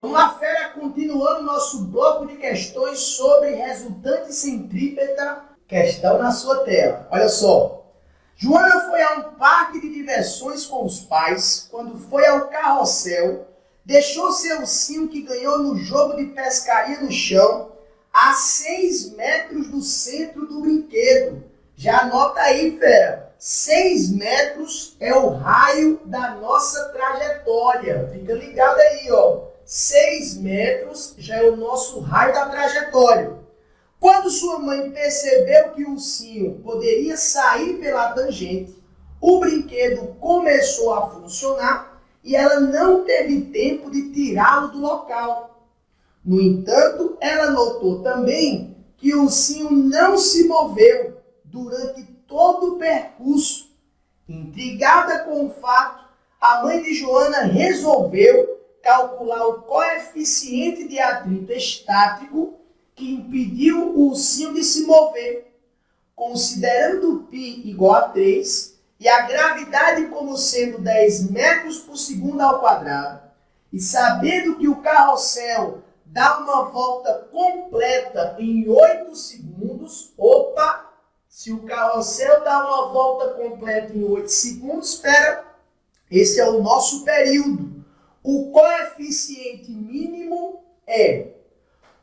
Vamos lá, fera, continuando nosso bloco de questões sobre resultante centrípeta. Questão na sua tela. Olha só. Joana foi a um parque de diversões com os pais. Quando foi ao carrossel, deixou seu ursinho que ganhou no jogo de pescaria no chão a 6 metros do centro do brinquedo. Já anota aí, fera. 6 metros é o raio da nossa trajetória. Fica ligado aí, ó. 6 metros já é o nosso raio da trajetória. Quando sua mãe percebeu que o ursinho poderia sair pela tangente, o brinquedo começou a funcionar e ela não teve tempo de tirá-lo do local. No entanto, ela notou também que o ursinho não se moveu durante todo o percurso. Intrigada com o fato, a mãe de Joana resolveu calcular o coeficiente de atrito estático que impediu o ursinho de se mover. Considerando π igual a 3 e a gravidade como sendo 10 metros por segundo ao quadrado, e sabendo que o carrossel dá uma volta completa em 8 segundos, se o carrossel dá uma volta completa em 8 segundos, esse é o nosso período. O coeficiente mínimo é...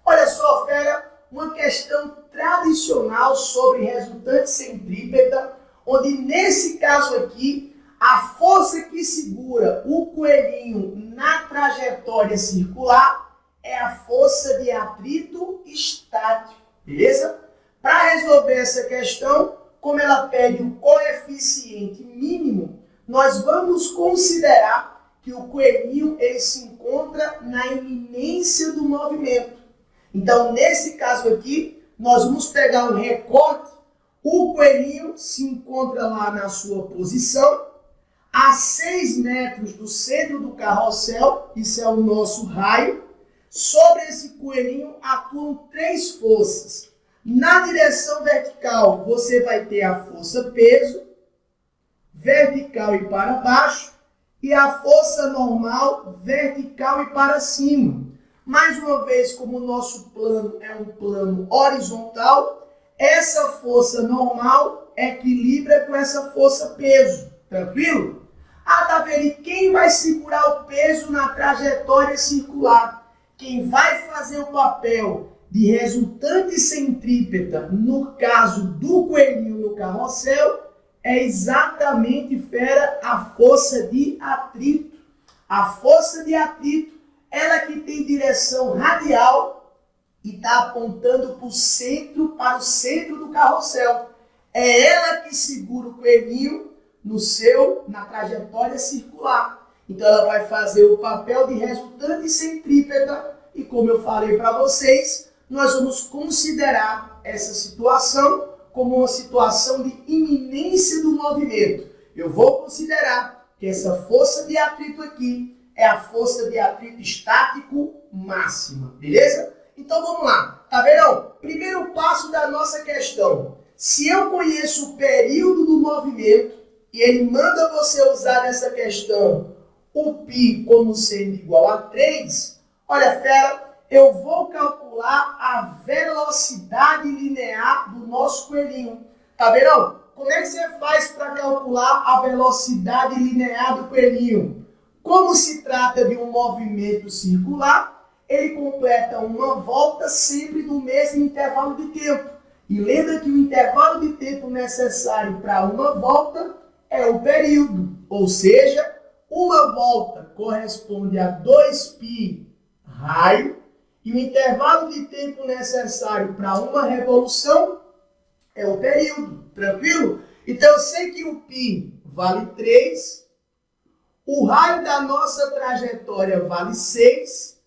Olha só, fera, uma questão tradicional sobre resultante centrípeta, onde nesse caso aqui, a força que segura o coelhinho na trajetória circular é a força de atrito estático, beleza? Para resolver essa questão, como ela pede o coeficiente mínimo, nós vamos considerar que o coelhinho ele se encontra na iminência do movimento. Então, nesse caso aqui, nós vamos pegar um recorte. O coelhinho se encontra lá na sua posição, a 6 metros do centro do carrossel, isso é o nosso raio. Sobre esse coelhinho atuam 3 forças. Na direção vertical, você vai ter a força peso, vertical e para baixo, e a força normal, vertical e para cima. Mais uma vez, como o nosso plano é um plano horizontal, essa força normal equilibra com essa força peso. Tranquilo? Tá vendo? Quem vai segurar o peso na trajetória circular? Quem vai fazer o papel de resultante centrípeta, no caso do coelhinho no carrossel, é exatamente, fera, a força de atrito. A força de atrito, ela que tem direção radial e está apontando para o centro do carrossel. É ela que segura o coelhinho na trajetória circular. Então ela vai fazer o papel de resultante centrípeta e, como eu falei para vocês, nós vamos considerar essa situação como uma situação de iminência do movimento. Eu vou considerar que essa força de atrito aqui é a força de atrito estático máxima, beleza? Então vamos lá, tá vendo? Primeiro passo da nossa questão. Se eu conheço o período do movimento e ele manda você usar nessa questão o π como sendo igual a 3, olha, fera, eu vou calcular a velocidade linear do nosso coelhinho. Tá vendo? Como é que você faz para calcular a velocidade linear do coelhinho? Como se trata de um movimento circular, ele completa uma volta sempre no mesmo intervalo de tempo. E lembra que o intervalo de tempo necessário para uma volta é o período. Ou seja, uma volta corresponde a 2π raio, e o intervalo de tempo necessário para uma revolução é o período. Tranquilo? Então eu sei que o π vale 3, o raio da nossa trajetória vale 6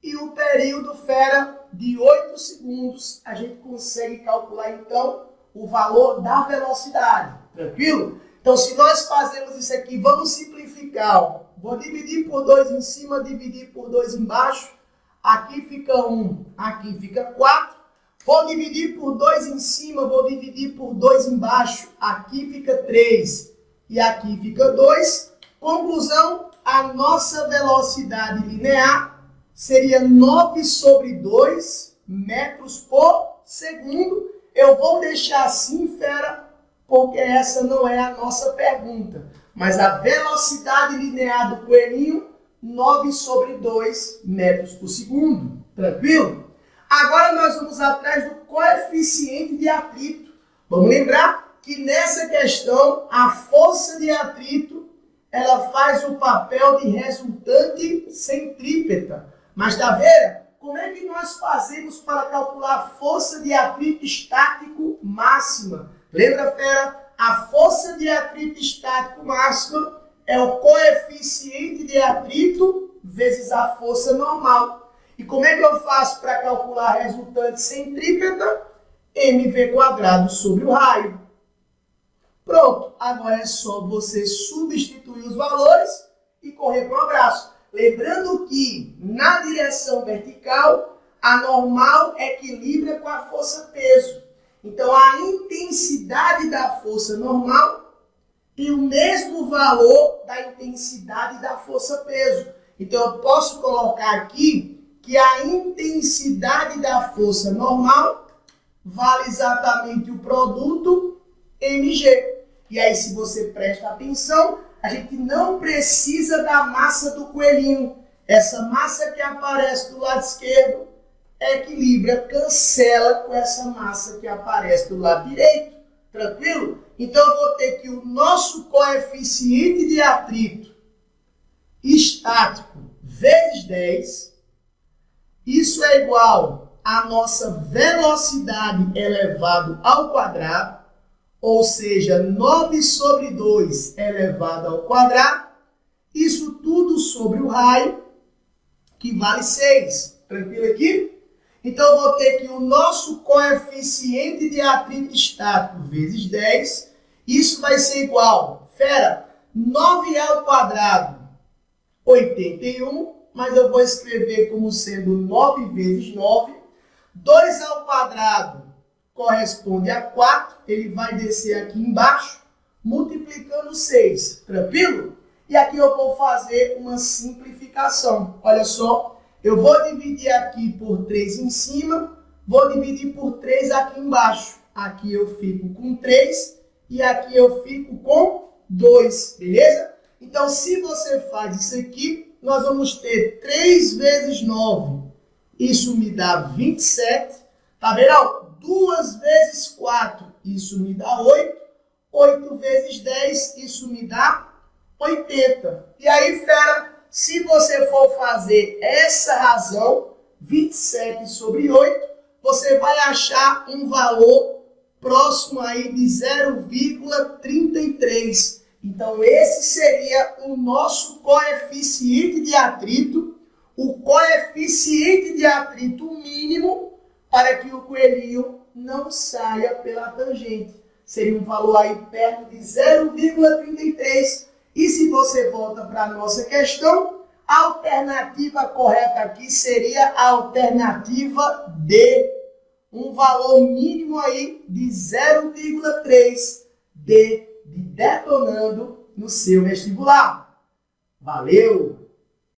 e o período, fera, de 8 segundos, a gente consegue calcular então o valor da velocidade. Tranquilo? Então se nós fazemos isso aqui, vamos simplificar. Ó. Vou dividir por 2 em cima, dividir por 2 embaixo. Aqui fica 1, aqui fica 4. Vou dividir por 2 em cima, vou dividir por 2 embaixo. Aqui fica 3 e aqui fica 2. Conclusão, a nossa velocidade linear seria 9 sobre 2 metros por segundo. Eu vou deixar assim, fera, porque essa não é a nossa pergunta. Mas a velocidade linear do coelhinho, 9 sobre 2 metros por segundo. Tranquilo? Agora nós vamos atrás do coeficiente de atrito. Vamos lembrar que nessa questão, a força de atrito, ela faz o papel de resultante centrípeta. Mas tá vendo? Como é que nós fazemos para calcular a força de atrito estático máxima? Lembra, fera? A força de atrito estático máxima é o coeficiente de atrito vezes a força normal. E como é que eu faço para calcular a resultante centrípeta? mv² sobre o raio. Pronto, agora é só você substituir os valores e correr para o abraço. Lembrando que na direção vertical, a normal equilibra com a força-peso. Então, a intensidade da força normal tem o mesmo valor da intensidade da força-peso. Então, eu posso colocar aqui que a intensidade da força normal vale exatamente o produto mg. E aí, se você presta atenção, a gente não precisa da massa do coelhinho. Essa massa que aparece do lado esquerdo equilibra, cancela com essa massa que aparece do lado direito. Tranquilo? Então, eu vou ter que o nosso coeficiente de atrito estático vezes 10, isso é igual à nossa velocidade elevado ao quadrado, ou seja, 9 sobre 2 elevado ao quadrado, isso tudo sobre o raio, que vale 6. Tranquilo aqui? Então, eu vou ter que o nosso coeficiente de atrito estático vezes 10, isso vai ser igual, fera, 9 ao quadrado, 81, mas eu vou escrever como sendo 9 vezes 9, 2 ao quadrado corresponde a 4, ele vai descer aqui embaixo, multiplicando 6, tranquilo? E aqui eu vou fazer uma simplificação. Olha só, eu vou dividir aqui por 3 em cima, vou dividir por 3 aqui embaixo. Aqui eu fico com 3 e aqui eu fico com 2, beleza? Então, se você faz isso aqui, nós vamos ter 3 vezes 9, isso me dá 27, tá vendo? 2 vezes 4, isso me dá 8. 8 vezes 10, isso me dá 80. E aí, fera, se você for fazer essa razão, 27 sobre 8, você vai achar um valor próximo aí de 0,33. Então, esse seria o nosso coeficiente de atrito, o coeficiente de atrito mínimo para que o coelhinho não saia pela tangente. Seria um valor aí perto de 0,33. E se você volta para a nossa questão, a alternativa correta aqui seria a alternativa D. Um valor mínimo aí de 0,3 D de detonando no seu vestibular. Valeu!